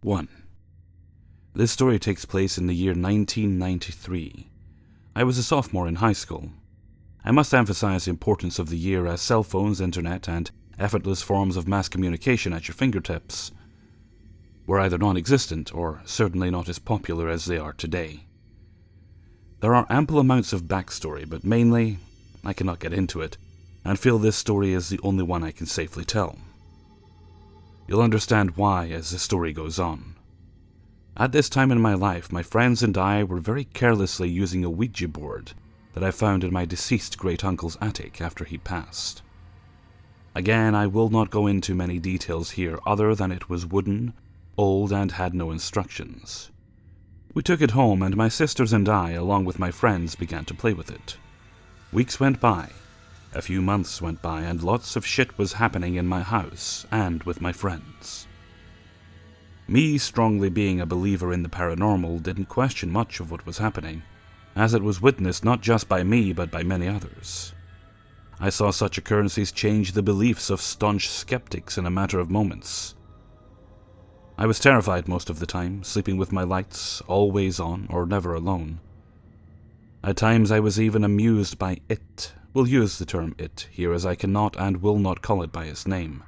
1. This story takes place in the year 1993. I was a sophomore in high school. I must emphasize the importance of the year, as cell phones, internet, and effortless forms of mass communication at your fingertips were either non-existent or certainly not as popular as they are today. There are ample amounts of backstory, but mainly, I cannot get into it, and feel this story is the only one I can safely tell. You'll understand why as the story goes on. At this time in my life, my friends and I were very carelessly using a Ouija board that I found in my deceased great-uncle's attic after he passed. Again, I will not go into many details here other than it was wooden, old, and had no instructions. We took it home, and my sisters and I, along with my friends, began to play with it. Weeks went by, a few months went by, and lots of shit was happening in my house and with my friends. Me, strongly being a believer in the paranormal, didn't question much of what was happening, as it was witnessed not just by me but by many others. I saw such occurrences change the beliefs of staunch skeptics in a matter of moments. I was terrified most of the time, sleeping with my lights always on or never alone. At times I was even amused by it. We'll use the term it here, as I cannot and will not call it by its name.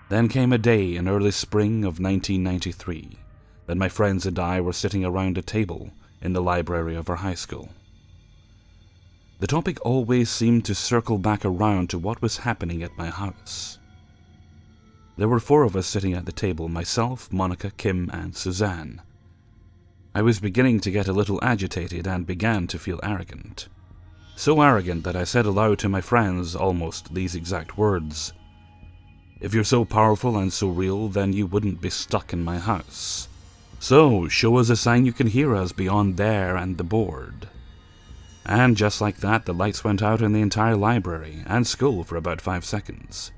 Then came a day in early spring of 1993 that my friends and I were sitting around a table in the library of our high school. The topic always seemed to circle back around to what was happening at my house. There were 4 of us sitting at the table: myself, Monica, Kim, and Suzanne. I was beginning to get a little agitated and began to feel arrogant. So arrogant that I said aloud to my friends almost these exact words: "If you're so powerful and so real, then you wouldn't be stuck in my house. So, show us a sign you can hear us beyond there and the board." And just like that, the lights went out in the entire library and school for about 5 seconds.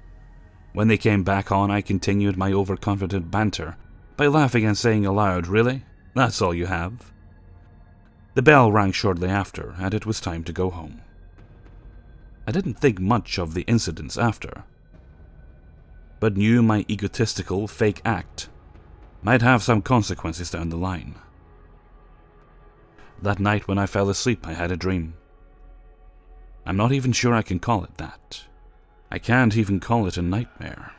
When they came back on, I continued my overconfident banter by laughing and saying aloud, "Really? That's all you have?" The bell rang shortly after, and it was time to go home. I didn't think much of the incidents after, but knew my egotistical, fake act might have some consequences down the line. That night when I fell asleep, I had a dream. I'm not even sure I can call it that. I can't even call it a nightmare,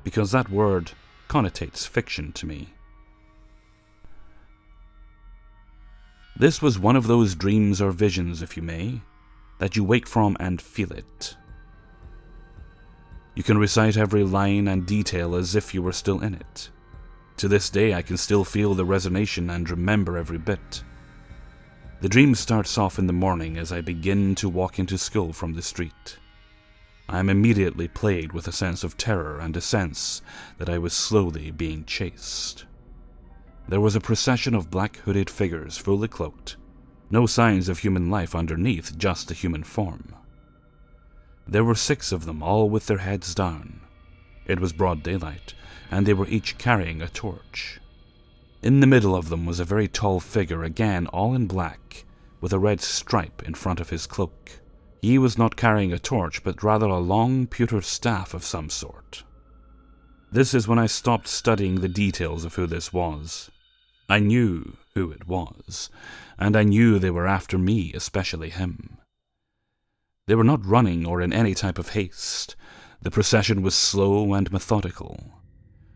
because that word connotates fiction to me. This was one of those dreams or visions, if you may, that you wake from and feel it. You can recite every line and detail as if you were still in it. To this day, I can still feel the resonation and remember every bit. The dream starts off in the morning as I begin to walk into school from the street. I am immediately plagued with a sense of terror and a sense that I was slowly being chased. There was a procession of black hooded figures fully cloaked. No signs of human life underneath, just a human form. There were 6 of them, all with their heads down. It was broad daylight, and they were each carrying a torch. In the middle of them was a very tall figure, again all in black, with a red stripe in front of his cloak. He was not carrying a torch, but rather a long pewter staff of some sort. This is when I stopped studying the details of who this was. I knew who it was, and I knew they were after me, especially him. They were not running or in any type of haste. The procession was slow and methodical.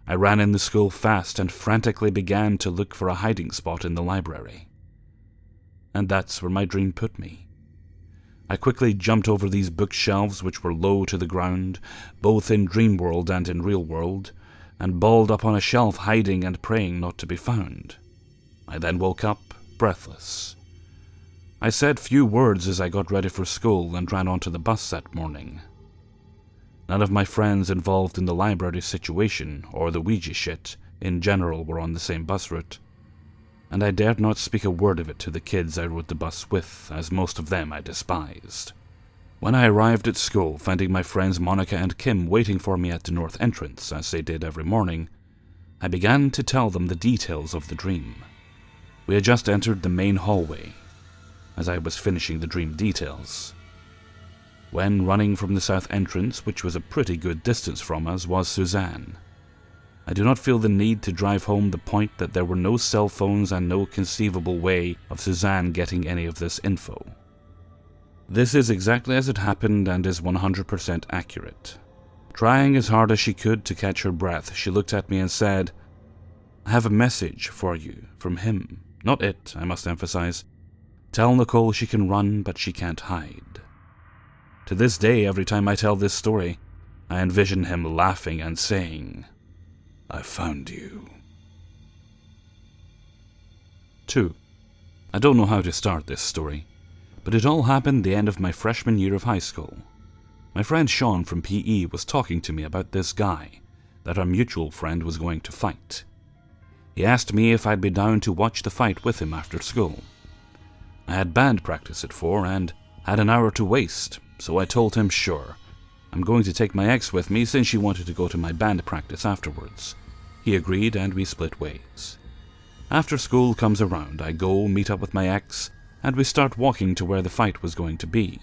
I ran in the school fast and frantically began to look for a hiding spot in the library. And that's where my dream put me. I quickly jumped over these bookshelves, which were low to the ground, both in dream world and in real world, and balled up on a shelf, hiding and praying not to be found. I then woke up, breathless. I said few words as I got ready for school and ran onto the bus that morning. None of my friends involved in the library situation, or the Ouija shit, in general were on the same bus route, and I dared not speak a word of it to the kids I rode the bus with, as most of them I despised. When I arrived at school, finding my friends Monica and Kim waiting for me at the north entrance, as they did every morning, I began to tell them the details of the dream. We had just entered the main hallway, as I was finishing the dream details, when running from the south entrance, which was a pretty good distance from us, was Suzanne. I do not feel the need to drive home the point that there were no cell phones and no conceivable way of Suzanne getting any of this info. This is exactly as it happened and is 100% accurate. Trying as hard as she could to catch her breath, she looked at me and said, "I have a message for you from him. Not it, I must emphasize. Tell Nicole she can run, but she can't hide." To this day, every time I tell this story, I envision him laughing and saying, "I found you." 2. I don't know how to start this story, but it all happened the end of my freshman year of high school. My friend Sean from PE was talking to me about this guy that our mutual friend was going to fight. He asked me if I'd be down to watch the fight with him after school. I had band practice at 4 and had an hour to waste, so I told him sure. I'm going to take my ex with me since she wanted to go to my band practice afterwards. He agreed and we split ways. After school comes around, I go meet up with my ex and we start walking to where the fight was going to be.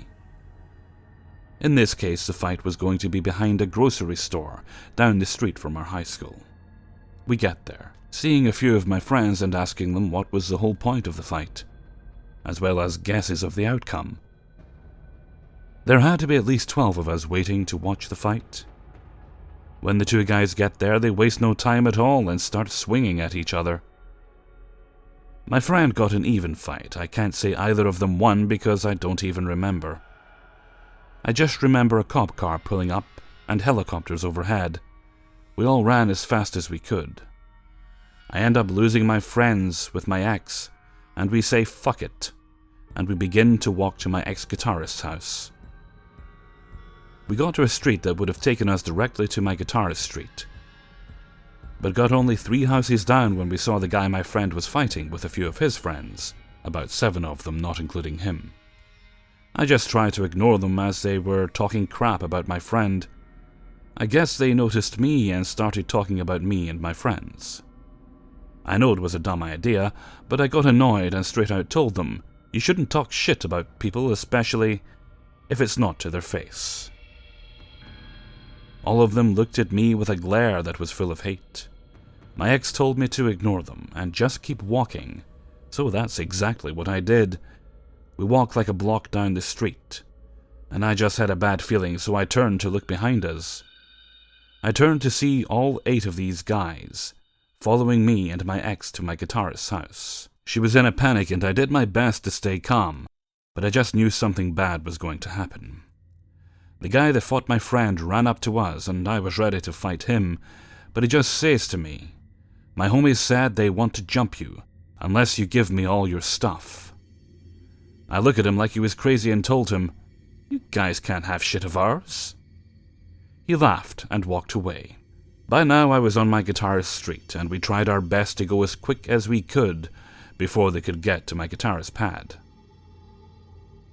In this case, the fight was going to be behind a grocery store down the street from our high school. We get there, seeing a few of my friends and asking them what was the whole point of the fight, as well as guesses of the outcome. There had to be at least 12 of us waiting to watch the fight. When the two guys get there, they waste no time at all and start swinging at each other. My friend got an even fight. I can't say either of them won because I don't even remember. I just remember a cop car pulling up and helicopters overhead. We all ran as fast as we could. I end up losing my friends with my ex, and we say fuck it, and we begin to walk to my ex-guitarist's house. We got to a street that would have taken us directly to my guitarist's street, but got only 3 houses down when we saw the guy my friend was fighting with a few of his friends, about 7 of them not including him. I just tried to ignore them as they were talking crap about my friend. I guess they noticed me and started talking about me and my friends. I know it was a dumb idea, but I got annoyed and straight out told them, you shouldn't talk shit about people, especially if it's not to their face. All of them looked at me with a glare that was full of hate. My ex told me to ignore them and just keep walking, so that's exactly what I did. We walked like a block down the street, and I just had a bad feeling, so I turned to look behind us. I turned to see all 8 of these guys following me and my ex to my guitarist's house. She was in a panic and I did my best to stay calm, but I just knew something bad was going to happen. The guy that fought my friend ran up to us and I was ready to fight him, but he just says to me, "My homies said they want to jump you, unless you give me all your stuff." I looked at him like he was crazy and told him, "You guys can't have shit of ours." He laughed and walked away. By now I was on my guitarist's street, and we tried our best to go as quick as we could before they could get to my guitarist's pad.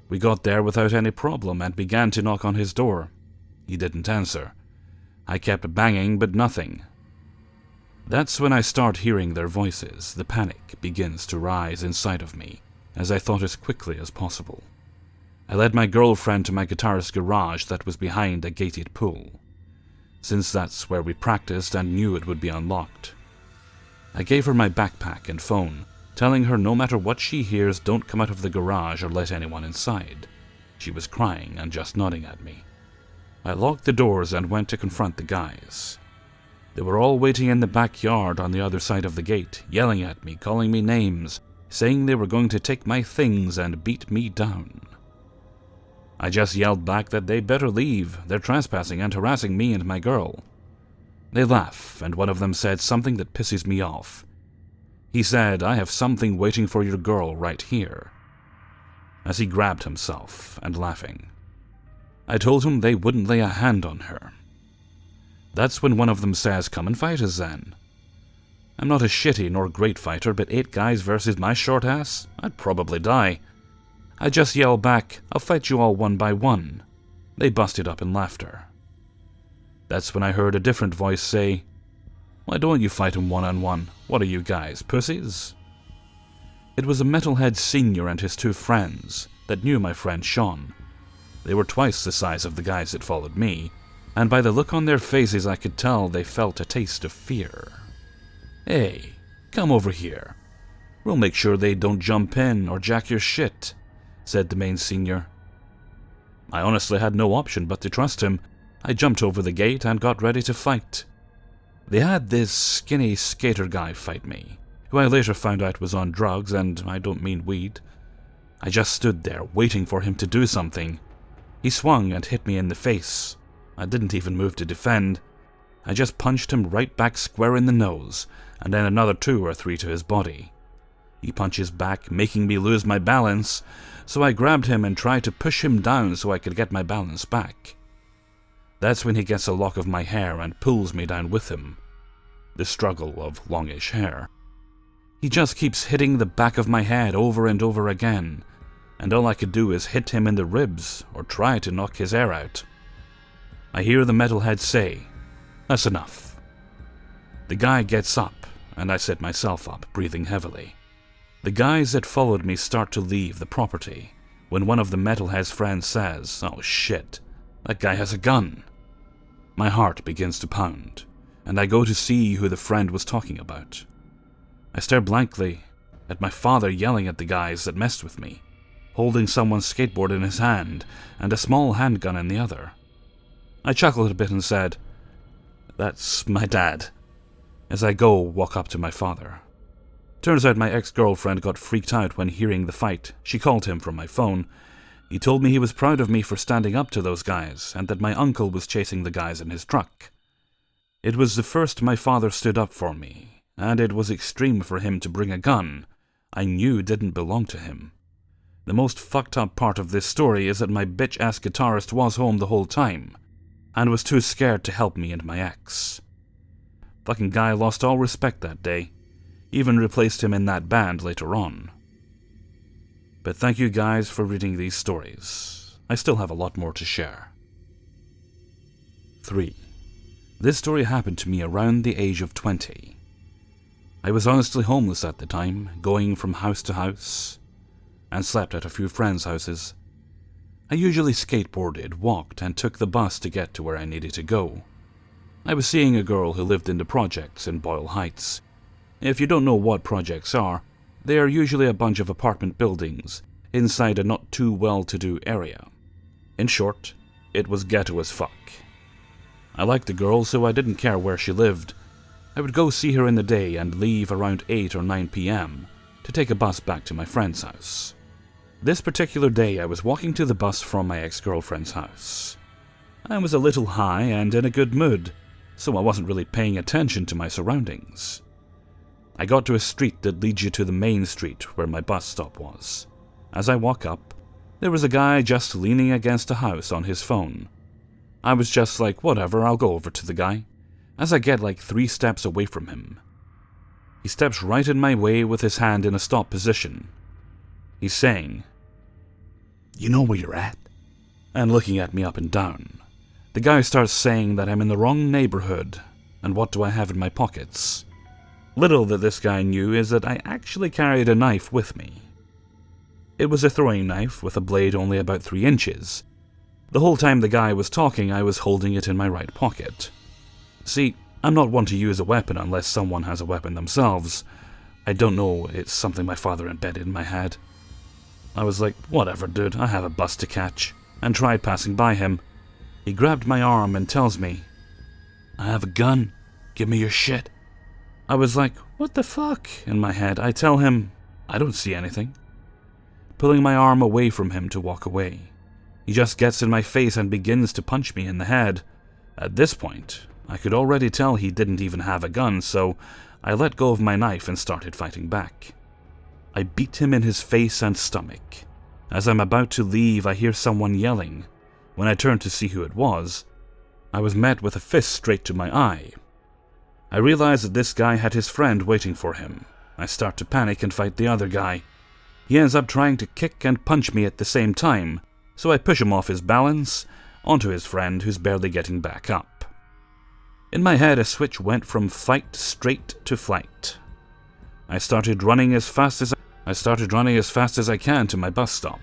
We got there without any problem and began to knock on his door. He didn't answer. I kept banging, but nothing. That's when I start hearing their voices. The panic begins to rise inside of me, as I thought as quickly as possible. I led my girlfriend to my guitarist's garage that was behind a gated pool, since that's where we practiced and knew it would be unlocked. I gave her my backpack and phone, telling her no matter what she hears, don't come out of the garage or let anyone inside. She was crying and just nodding at me. I locked the doors and went to confront the guys. They were all waiting in the backyard on the other side of the gate, yelling at me, calling me names, saying they were going to take my things and beat me down. I just yelled back that they better leave, they're trespassing and harassing me and my girl. They laugh, and one of them said something that pisses me off. He said, "I have something waiting for your girl right here," as he grabbed himself and laughing. I told him they wouldn't lay a hand on her. That's when one of them says, "Come and fight us then." I'm not a shitty nor great fighter, but 8 guys versus my short ass? I'd probably die. I just yelled back, "I'll fight you all one by one." They busted up in laughter. That's when I heard a different voice say, "Why don't you fight him one-on-one? What are you guys, pussies?" It was a metalhead senior and his 2 friends that knew my friend Sean. They were twice the size of the guys that followed me, and by the look on their faces I could tell they felt a taste of fear. "Hey, come over here. We'll make sure they don't jump in or jack your shit," said the main senior. I honestly had no option but to trust him. I jumped over the gate and got ready to fight. They had this skinny skater guy fight me, who I later found out was on drugs, and I don't mean weed. I just stood there waiting for him to do something. He swung and hit me in the face. I didn't even move to defend. I just punched him right back square in the nose, and then another 2 or 3 to his body. He punches back, making me lose my balance, so I grabbed him and tried to push him down so I could get my balance back. That's when he gets a lock of my hair and pulls me down with him. The struggle of longish hair. He just keeps hitting the back of my head over and over again, and all I could do is hit him in the ribs or try to knock his hair out. I hear the metalhead say, "That's enough." The guy gets up, and I sit myself up, breathing heavily. The guys that followed me start to leave the property, when one of the metalhead's friends says, "Oh shit, that guy has a gun." My heart begins to pound, and I go to see who the friend was talking about. I stare blankly at my father yelling at the guys that messed with me, holding someone's skateboard in his hand and a small handgun in the other. I chuckled a bit and said, "That's my dad," as I go walk up to my father. Turns out my ex-girlfriend got freaked out when hearing the fight. She called him from my phone. He told me he was proud of me for standing up to those guys, and that my uncle was chasing the guys in his truck. It was the first my father stood up for me, and it was extreme for him to bring a gun I knew didn't belong to him. The most fucked up part of this story is that my bitch-ass guitarist was home the whole time, and was too scared to help me and my ex. Fucking guy lost all respect that day. Even replaced him in that band later on. But thank you guys for reading these stories. I still have a lot more to share. 3. This story happened to me around the age of 20. I was honestly homeless at the time, going from house to house, and slept at a few friends' houses. I usually skateboarded, walked, and took the bus to get to where I needed to go. I was seeing a girl who lived in the projects in Boyle Heights. If you don't know what projects are, they are usually a bunch of apartment buildings inside a not too well-to-do area. In short, it was ghetto as fuck. I liked the girl, so I didn't care where she lived. I would go see her in the day and leave around 8 or 9 p.m. to take a bus back to my friend's house. This particular day I was walking to the bus from my ex-girlfriend's house. I was a little high and in a good mood, so I wasn't really paying attention to my surroundings. I got to a street that leads you to the main street where my bus stop was. As I walk up, there was a guy just leaning against a house on his phone. I was just like, whatever, I'll go over to the guy, as I get like 3 steps away from him. He steps right in my way with his hand in a stop position. He's saying, "You know where you're at?" and looking at me up and down. The guy starts saying that I'm in the wrong neighborhood, and what do I have in my pockets? Little that this guy knew is that I actually carried a knife with me. It was a throwing knife with a blade only about 3 inches. The whole time the guy was talking, I was holding it in my right pocket. See, I'm not one to use a weapon unless someone has a weapon themselves. I don't know, it's something my father embedded in my head. I was like, whatever dude, I have a bus to catch, and tried passing by him. He grabbed my arm and tells me, "I have a gun, give me your shit." I was like, what the fuck? In my head, I tell him, I don't see anything. Pulling my arm away from him to walk away. He just gets in my face and begins to punch me in the head. At this point, I could already tell he didn't even have a gun, so I let go of my knife and started fighting back. I beat him in his face and stomach. As I'm about to leave, I hear someone yelling. When I turned to see who it was, I was met with a fist straight to my eye. I realize that this guy had his friend waiting for him. I start to panic and fight the other guy. He ends up trying to kick and punch me at the same time, so I push him off his balance onto his friend who's barely getting back up. In my head, a switch went from fight straight to flight. I started running as fast as I can to my bus stop.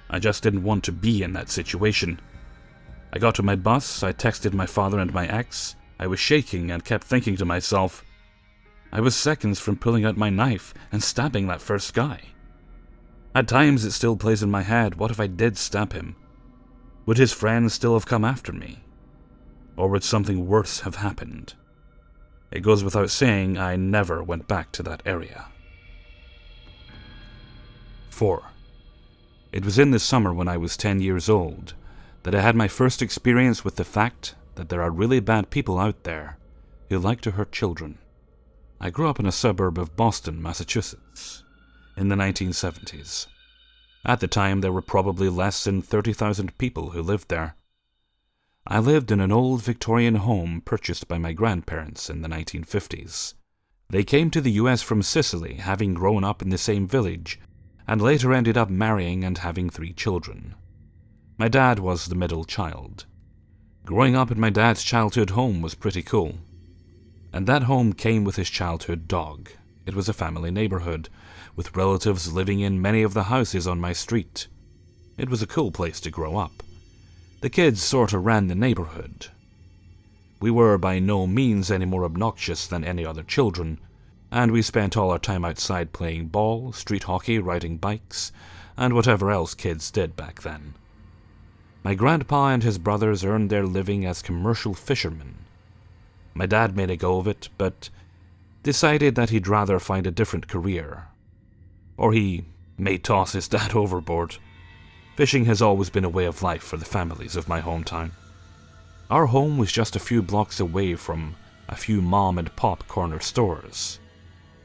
I just didn't want to be in that situation. I got to my bus, I texted my father and my ex. I was shaking and kept thinking to myself, I was seconds from pulling out my knife and stabbing that first guy. At times it still plays in my head, what if I did stab him? Would his friends still have come after me? Or would something worse have happened? It goes without saying, I never went back to that area. 4. It was in the summer when I was 10 years old that I had my first experience with the fact that there are really bad people out there who like to hurt children. I grew up in a suburb of Boston, Massachusetts, in the 1970s. At the time, there were probably less than 30,000 people who lived there. I lived in an old Victorian home purchased by my grandparents in the 1950s. They came to the US from Sicily, having grown up in the same village, and later ended up marrying and having 3 children. My dad was the middle child. Growing up in my dad's childhood home was pretty cool. And that home came with his childhood dog. It was a family neighborhood, with relatives living in many of the houses on my street. It was a cool place to grow up. The kids sorta ran the neighborhood. We were by no means any more obnoxious than any other children, and we spent all our time outside playing ball, street hockey, riding bikes, and whatever else kids did back then. My grandpa and his brothers earned their living as commercial fishermen. My dad made a go of it, but decided that he'd rather find a different career. Or he may toss his dad overboard. Fishing has always been a way of life for the families of my hometown. Our home was just a few blocks away from a few mom and pop corner stores.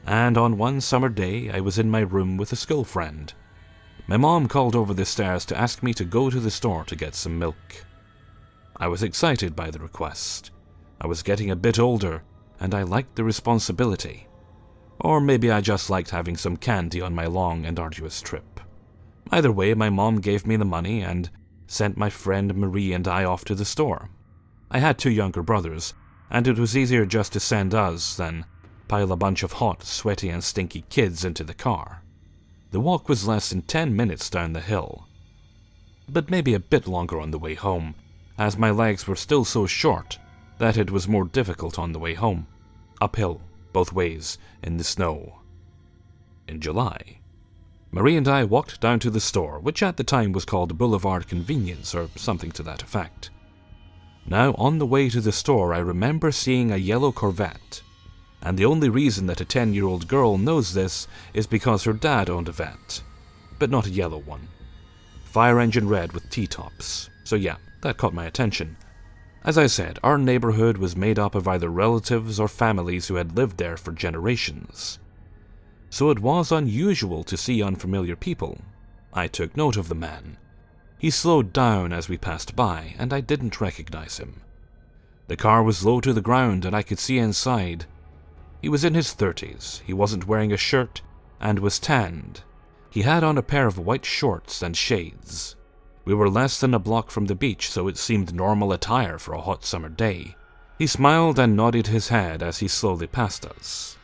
And on one summer day, I was in my room with a school friend. My mom called over the stairs to ask me to go to the store to get some milk. I was excited by the request. I was getting a bit older, and I liked the responsibility. Or maybe I just liked having some candy on my long and arduous trip. Either way, my mom gave me the money and sent my friend Marie and I off to the store. I had 2 younger brothers, and it was easier just to send us than pile a bunch of hot, sweaty and stinky kids into the car. The walk was less than 10 minutes down the hill, but maybe a bit longer on the way home, as my legs were still so short that it was more difficult on the way home, uphill, both ways, in the snow. In July, Marie and I walked down to the store, which at the time was called Boulevard Convenience or something to that effect. Now, on the way to the store, I remember seeing a yellow Corvette, and the only reason that a 10-year-old girl knows this is because her dad owned a vet, but not a yellow one. Fire engine red with T-tops, so yeah, that caught my attention. As I said, our neighborhood was made up of either relatives or families who had lived there for generations. So it was unusual to see unfamiliar people. I took note of the man. He slowed down as we passed by, and I didn't recognize him. The car was low to the ground, and I could see inside. He was in his 30s, he wasn't wearing a shirt, and was tanned. He had on a pair of white shorts and shades. We were less than a block from the beach, so it seemed normal attire for a hot summer day. He smiled and nodded his head as he slowly passed us.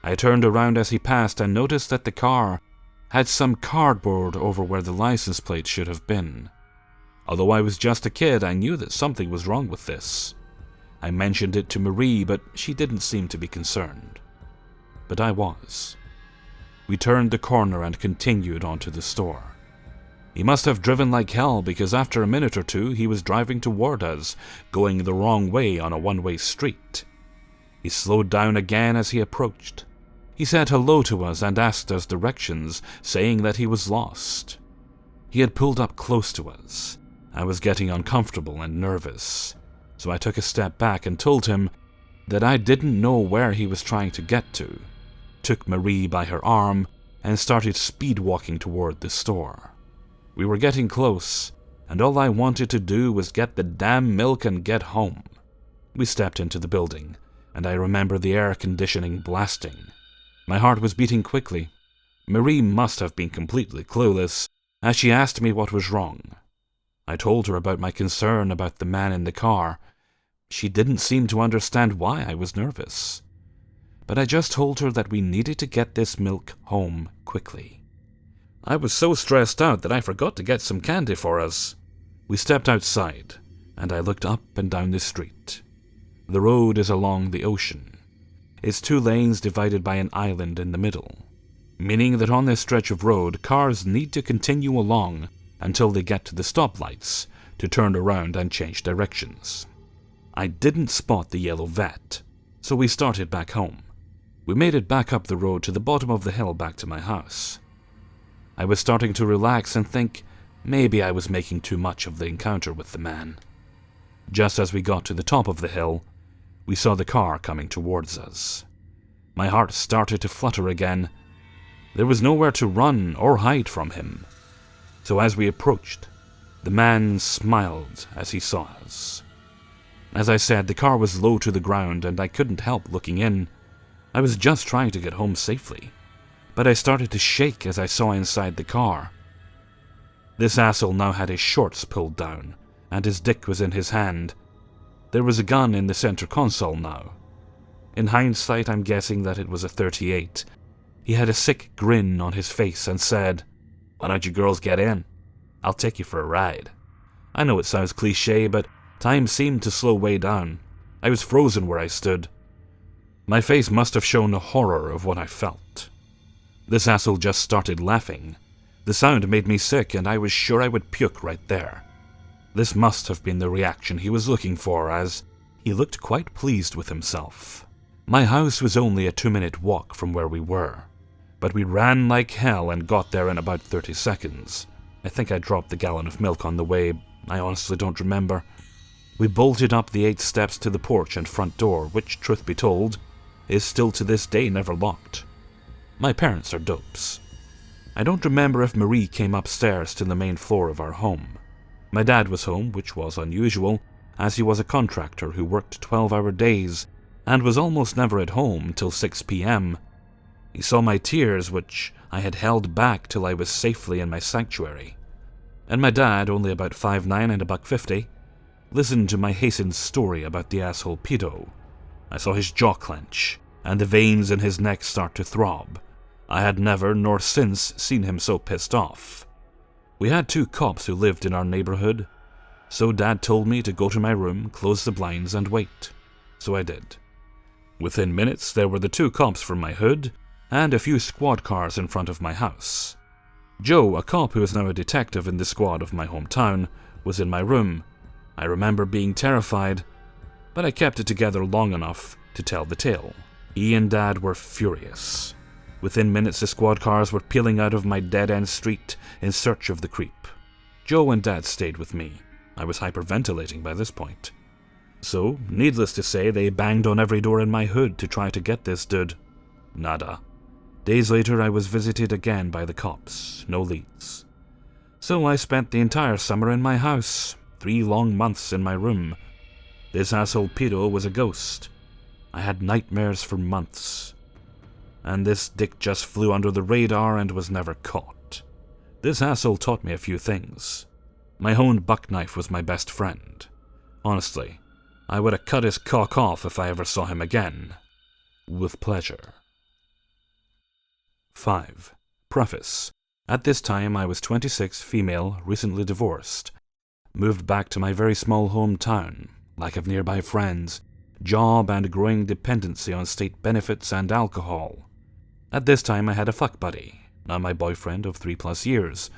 I turned around as he passed and noticed that the car had some cardboard over where the license plate should have been. Although I was just a kid, I knew that something was wrong with this. I mentioned it to Marie, but she didn't seem to be concerned. But I was. We turned the corner and continued onto the store. He must have driven like hell because after a minute or two he was driving toward us, going the wrong way on a one-way street. He slowed down again as he approached. He said hello to us and asked us directions, saying that he was lost. He had pulled up close to us. I was getting uncomfortable and nervous, so I took a step back and told him that I didn't know where he was trying to get to, took Marie by her arm, and started speed walking toward the store. We were getting close, and all I wanted to do was get the damn milk and get home. We stepped into the building, and I remember the air conditioning blasting. My heart was beating quickly. Marie must have been completely clueless, as she asked me what was wrong. I told her about my concern about the man in the car. She didn't seem to understand why I was nervous. But I just told her that we needed to get this milk home quickly. I was so stressed out that I forgot to get some candy for us. We stepped outside. and I looked up and down the street. The road is along the ocean. It's 2 lanes divided by an island in the middle, meaning that on this stretch of road, cars need to continue along until they get to the stoplights to turn around and change directions. I didn't spot the yellow vet, so we started back home. We made it back up the road to the bottom of the hill back to my house. I was starting to relax and think maybe I was making too much of the encounter with the man. Just as we got to the top of the hill, we saw the car coming towards us. My heart started to flutter again. There was nowhere to run or hide from him. So as we approached, the man smiled as he saw us. As I said, the car was low to the ground and I couldn't help looking in. I was just trying to get home safely, but I started to shake as I saw inside the car. This asshole now had his shorts pulled down, and his dick was in his hand. There was a gun in the center console now. In hindsight, I'm guessing that it was a .38. He had a sick grin on his face and said, "Why don't you girls get in? I'll take you for a ride." I know it sounds cliche, but time seemed to slow way down. I was frozen where I stood. My face must have shown the horror of what I felt. This asshole just started laughing. The sound made me sick, and I was sure I would puke right there. This must have been the reaction he was looking for, as he looked quite pleased with himself. My house was only a 2-minute walk from where we were, but we ran like hell and got there in about 30 seconds. I think I dropped the gallon of milk on the way. I honestly don't remember. We bolted up the 8 steps to the porch and front door, which, truth be told, is still to this day never locked. My parents are dopes. I don't remember if Marie came upstairs to the main floor of our home. My dad was home, which was unusual, as he was a contractor who worked 12-hour days and was almost never at home till 6 p.m. He saw my tears, which I had held back till I was safely in my sanctuary. And my dad, only about 5'9" and $150, listened to my hastened story about the asshole pedo. I saw his jaw clench, and the veins in his neck start to throb. I had never, nor since, seen him so pissed off. We had 2 cops who lived in our neighborhood, so Dad told me to go to my room, close the blinds, and wait. So I did. Within minutes, there were the 2 cops from my hood, and a few squad cars in front of my house. Joe, a cop who is now a detective in the squad of my hometown, was in my room. I remember being terrified, but I kept it together long enough to tell the tale. He and Dad were furious. Within minutes, the squad cars were peeling out of my dead-end street in search of the creep. Joe and Dad stayed with me. I was hyperventilating by this point. So, needless to say, they banged on every door in my hood to try to get this dude. Nada. Days later, I was visited again by the cops. No leads. So I spent the entire summer in my house, 3 long months in my room. This asshole pedo was a ghost. I had nightmares for months. And this dick just flew under the radar and was never caught. This asshole taught me a few things. My honed buck knife was my best friend. Honestly, I would have cut his cock off if I ever saw him again. With pleasure. 5. Preface. At this time, I was 26, female, recently divorced. Moved back to my very small hometown, lack of nearby friends, job and growing dependency on state benefits and alcohol. At this time, I had a fuck buddy, now my boyfriend of 3+ years.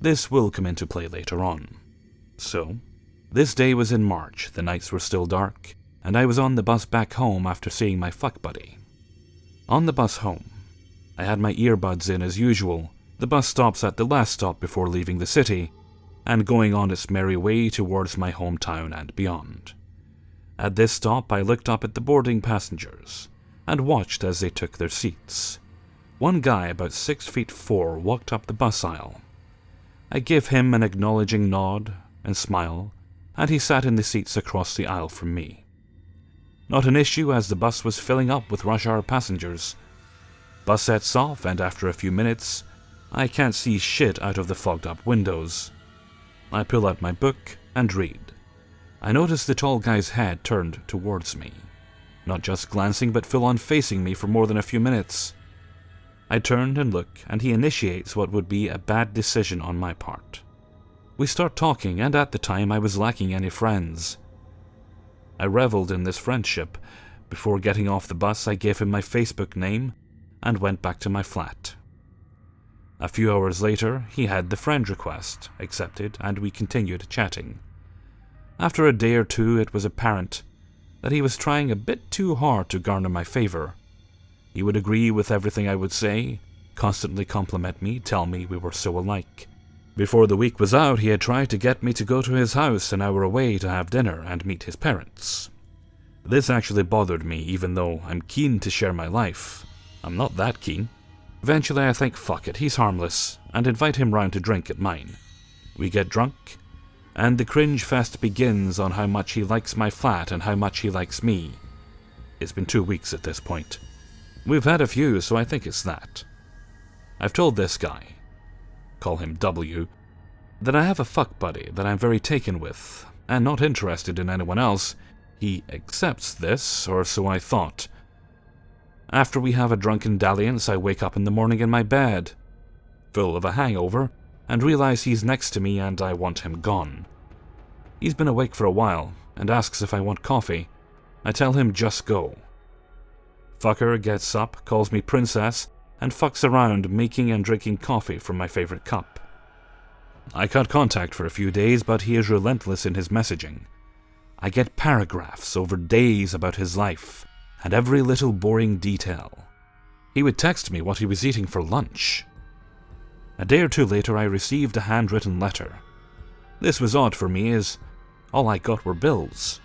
This will come into play later on. So, this day was in March, the nights were still dark, and I was on the bus back home after seeing my fuck buddy. On the bus home, I had my earbuds in as usual. The bus stops at the last stop before leaving the city, and going on its merry way towards my hometown and beyond. At this stop, I looked up at the boarding passengers, and watched as they took their seats. One guy about 6'4" walked up the bus aisle. I gave him an acknowledging nod and smile, and he sat in the seats across the aisle from me. Not an issue, as the bus was filling up with rush hour passengers. Bus sets off, and after a few minutes, I can't see shit out of the fogged up windows. I pull out my book and read. I notice the tall guy's head turned towards me. Not just glancing, but full-on facing me for more than a few minutes. I turned and look, and he initiates what would be a bad decision on my part. We start talking, and at the time I was lacking any friends. I reveled in this friendship. Before getting off the bus, I gave him my Facebook name and went back to my flat. A few hours later, he had the friend request accepted, and we continued chatting. After a day or two, it was apparent that he was trying a bit too hard to garner my favor. He would agree with everything I would say, constantly compliment me, tell me we were so alike. Before the week was out, he had tried to get me to go to his house an hour away to have dinner and meet his parents. This actually bothered me, even though I'm keen to share my life. I'm not that keen. Eventually I think fuck it, he's harmless, and invite him round to drink at mine. We get drunk, and the cringe fest begins on how much he likes my flat and how much he likes me. It's been 2 weeks at this point. We've had a few, so I think it's that. I've told this guy, call him W, that I have a fuck buddy that I'm very taken with, and not interested in anyone else. He accepts this, or so I thought. After we have a drunken dalliance, I wake up in the morning in my bed, full of a hangover, and realize he's next to me and I want him gone. He's been awake for a while, and asks if I want coffee. I tell him just go. Fucker gets up, calls me princess, and fucks around making and drinking coffee from my favorite cup. I cut contact for a few days, but he is relentless in his messaging. I get paragraphs over days about his life, and every little boring detail. He would text me what he was eating for lunch. A day or two later I received a handwritten letter. This was odd for me, as all I got were bills.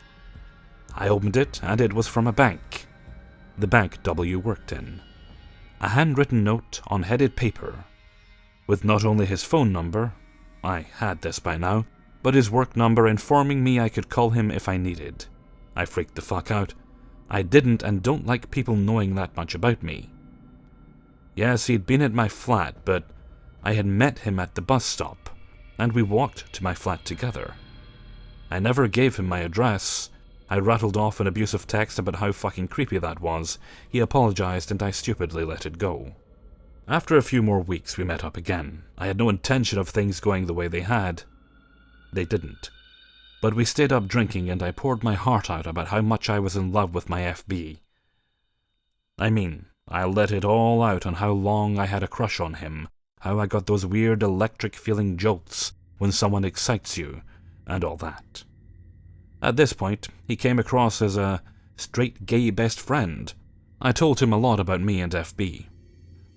I opened it, and it was from a bank. The bank W worked in. A handwritten note on headed paper, with not only his phone number, I had this by now, but his work number informing me I could call him if I needed. I freaked the fuck out. I didn't and don't like people knowing that much about me. Yes, he'd been at my flat, but I had met him at the bus stop, and we walked to my flat together. I never gave him my address. I rattled off an abusive text about how fucking creepy that was. He apologized and I stupidly let it go. After a few more weeks we met up again. I had no intention of things going the way they had. They didn't. But we stayed up drinking and I poured my heart out about how much I was in love with my FB. I mean, I let it all out on how long I had a crush on him, how I got those weird electric feeling jolts when someone excites you, and all that. At this point, he came across as a straight gay best friend. I told him a lot about me and FB.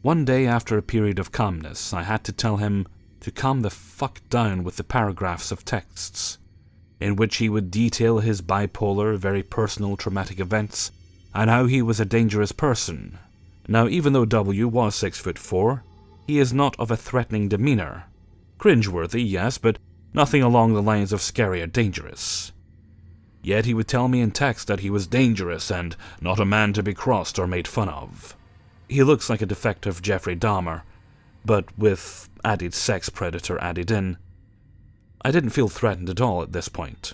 One day after a period of calmness, I had to tell him to calm the fuck down with the paragraphs of texts, in which he would detail his bipolar, very personal traumatic events, and how he was a dangerous person. Now, even though W was 6'4", he is not of a threatening demeanor. Cringeworthy, yes, but nothing along the lines of scary or dangerous. Yet he would tell me in text that he was dangerous and not a man to be crossed or made fun of. He looks like a defective Jeffrey Dahmer, but with added sex predator added in. I didn't feel threatened at all at this point.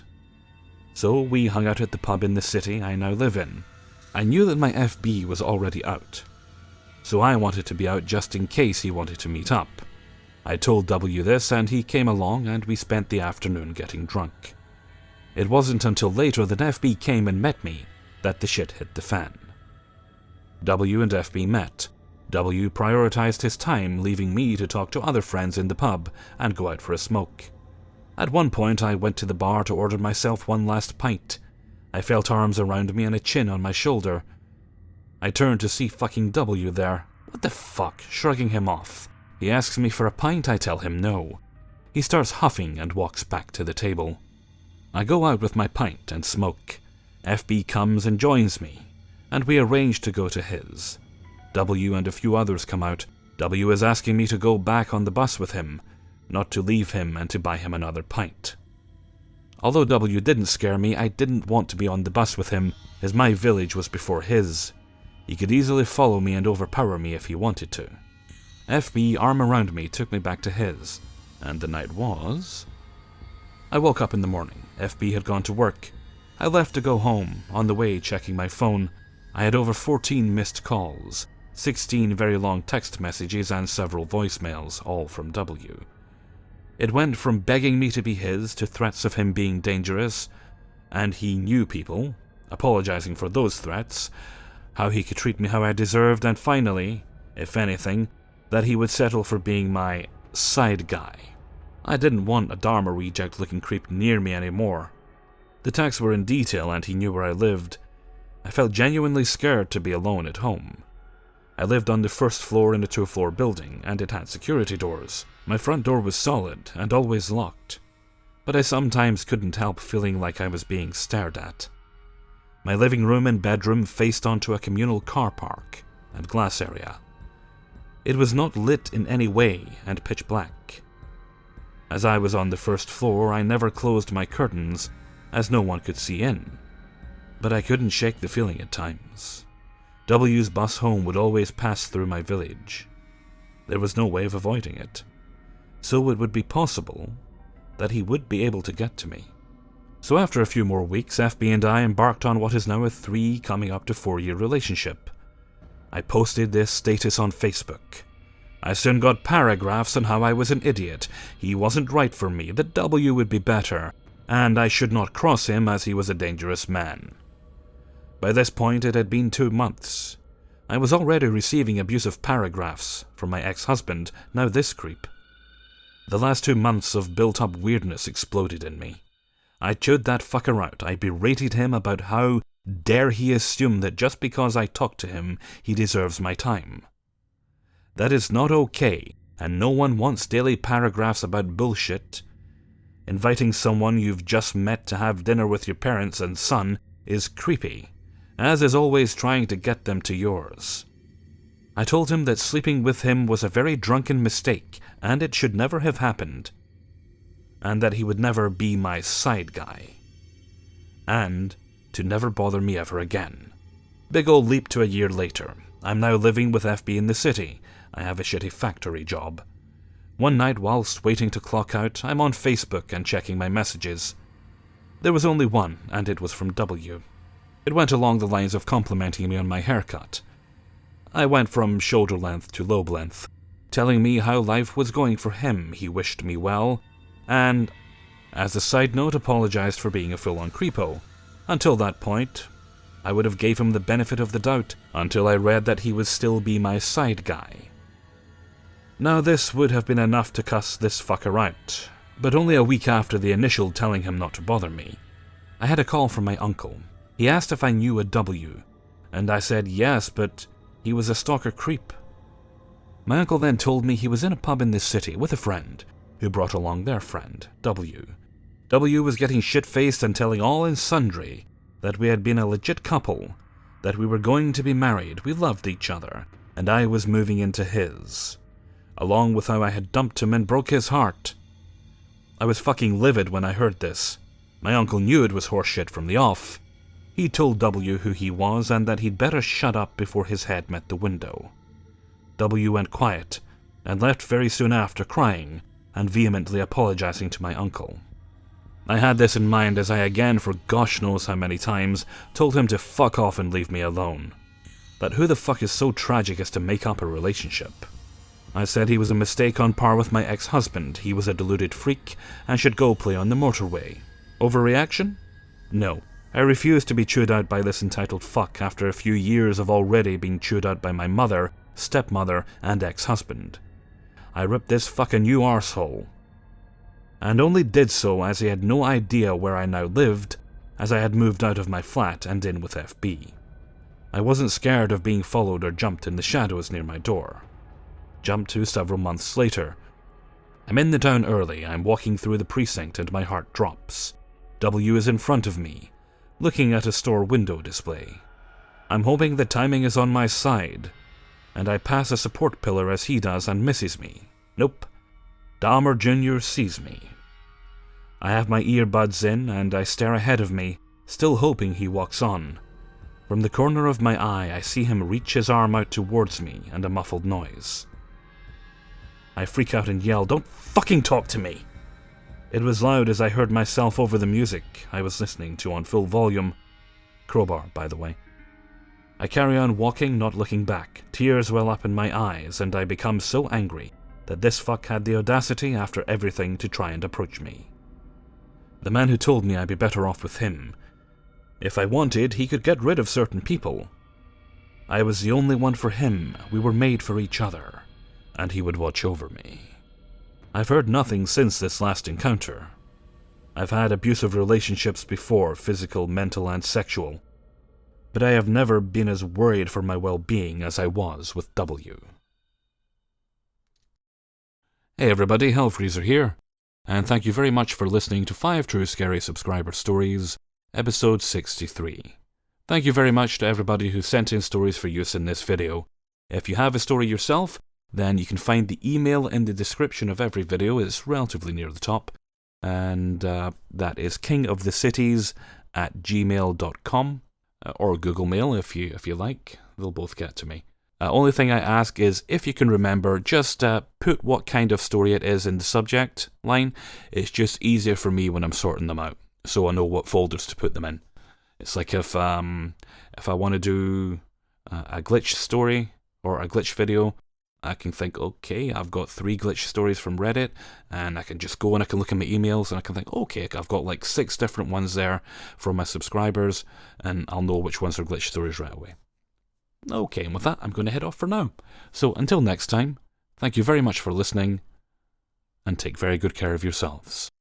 So we hung out at the pub in the city I now live in. I knew that my FB was already out, so I wanted to be out just in case he wanted to meet up. I told W this and he came along and we spent the afternoon getting drunk. It wasn't until later that FB came and met me that the shit hit the fan. W and FB met. W prioritized his time, leaving me to talk to other friends in the pub and go out for a smoke. At one point I went to the bar to order myself one last pint. I felt arms around me and a chin on my shoulder. I turned to see fucking W there. What the fuck? Shrugging him off. He asks me for a pint, I tell him no. He starts huffing and walks back to the table. I go out with my pint and smoke. FB comes and joins me, and we arrange to go to his. W and a few others come out. W is asking me to go back on the bus with him, not to leave him and to buy him another pint. Although W didn't scare me, I didn't want to be on the bus with him, as my village was before his. He could easily follow me and overpower me if he wanted to. FB, arm around me, took me back to his, and the night was... I woke up in the morning. FB had gone to work. I left to go home. On the way, checking my phone, I had over 14 missed calls, 16 very long text messages, and several voicemails, all from W. It went from begging me to be his to threats of him being dangerous, and he knew people, apologizing for those threats, how he could treat me how I deserved, and finally, if anything, that he would settle for being my side guy. I didn't want a Dharma reject-looking creep near me anymore. The texts were in detail and he knew where I lived. I felt genuinely scared to be alone at home. I lived on the first floor in a 2-floor building, and it had security doors. My front door was solid and always locked, but I sometimes couldn't help feeling like I was being stared at. My living room and bedroom faced onto a communal car park and glass area. It was not lit in any way and pitch black. As I was on the first floor, I never closed my curtains, as no one could see in. But I couldn't shake the feeling at times. W's bus home would always pass through my village. There was no way of avoiding it. So it would be possible that he would be able to get to me. So after a few more weeks, FB and I embarked on what is now a 3 coming up to 4-year relationship. I posted this status on Facebook. I soon got paragraphs on how I was an idiot, he wasn't right for me, that W would be better, and I should not cross him as he was a dangerous man. By this point it had been 2 months. I was already receiving abusive paragraphs from my ex-husband, now this creep. The last 2 months of built-up weirdness exploded in me. I chewed that fucker out. I berated him about how dare he assume that just because I talk to him, he deserves my time. That is not okay, and no one wants daily paragraphs about bullshit. Inviting someone you've just met to have dinner with your parents and son is creepy, as is always trying to get them to yours. I told him that sleeping with him was a very drunken mistake, and it should never have happened, and that he would never be my side guy, and to never bother me ever again. Big ol' leap to a year later. I'm now living with FB in the city. I have a shitty factory job. One night whilst waiting to clock out, I'm on Facebook and checking my messages. There was only one, and it was from W. It went along the lines of complimenting me on my haircut. I went from shoulder length to lobe length, telling me how life was going for him, he wished me well, and, as a side note, apologized for being a full-on creepo. Until that point, I would have gave him the benefit of the doubt until I read that he would still be my side guy. Now this would have been enough to cuss this fucker out, but only a week after the initial telling him not to bother me, I had a call from my uncle. He asked if I knew a W, and I said yes, but he was a stalker creep. My uncle then told me he was in a pub in this city with a friend, who brought along their friend, W. W was getting shit-faced and telling all and sundry that we had been a legit couple, that we were going to be married, we loved each other, and I was moving into his, along with how I had dumped him and broke his heart. I was fucking livid when I heard this. My uncle knew it was horseshit from the off. He told W who he was and that he'd better shut up before his head met the window. W went quiet, and left very soon after crying and vehemently apologizing to my uncle. I had this in mind as I again, for gosh knows how many times, told him to fuck off and leave me alone. That who the fuck is so tragic as to make up a relationship? I said he was a mistake on par with my ex-husband, he was a deluded freak, and should go play on the motorway. Overreaction? No. I refused to be chewed out by this entitled fuck after a few years of already being chewed out by my mother, stepmother, and ex-husband. I ripped this fuck a new arsehole, and only did so as he had no idea where I now lived, as I had moved out of my flat and in with FB. I wasn't scared of being followed or jumped in the shadows near my door. Jump to several months later. I'm in the town early, I'm walking through the precinct and my heart drops. W is in front of me, looking at a store window display. I'm hoping the timing is on my side, and I pass a support pillar as he does and misses me. Nope. Dahmer Jr. sees me. I have my earbuds in and I stare ahead of me, still hoping he walks on. From the corner of my eye, I see him reach his arm out towards me and a muffled noise. I freak out and yell, "Don't fucking talk to me!" It was loud as I heard myself over the music I was listening to on full volume. Crowbar, by the way. I carry on walking, not looking back. Tears well up in my eyes, and I become so angry that this fuck had the audacity after everything to try and approach me. The man who told me I'd be better off with him. If I wanted, he could get rid of certain people. I was the only one for him, we were made for each other, and he would watch over me. I've heard nothing since this last encounter. I've had abusive relationships before, physical, mental, and sexual, but I have never been as worried for my well-being as I was with W. Hey everybody, Hellfreezer here, and thank you very much for listening to 5 True Scary Subscriber Stories, episode 63. Thank you very much to everybody who sent in stories for use in this video. If you have a story yourself, then you can find the email in the description of every video. It's relatively near the top, and that is kingofthecities@gmail.com, or Google Mail if you like. They'll both get to me. Only thing I ask is, if you can remember, just put what kind of story it is in the subject line. It's just easier for me when I'm sorting them out, so I know what folders to put them in. It's like if I want to do a glitch story or a glitch video, I can think, okay, I've got 3 glitch stories from Reddit, and I can just go and I can look at my emails and I can think, okay, I've got like 6 different ones there from my subscribers, and I'll know which ones are glitch stories right away. Okay, and with that, I'm going to head off for now. So until next time, thank you very much for listening, and take very good care of yourselves.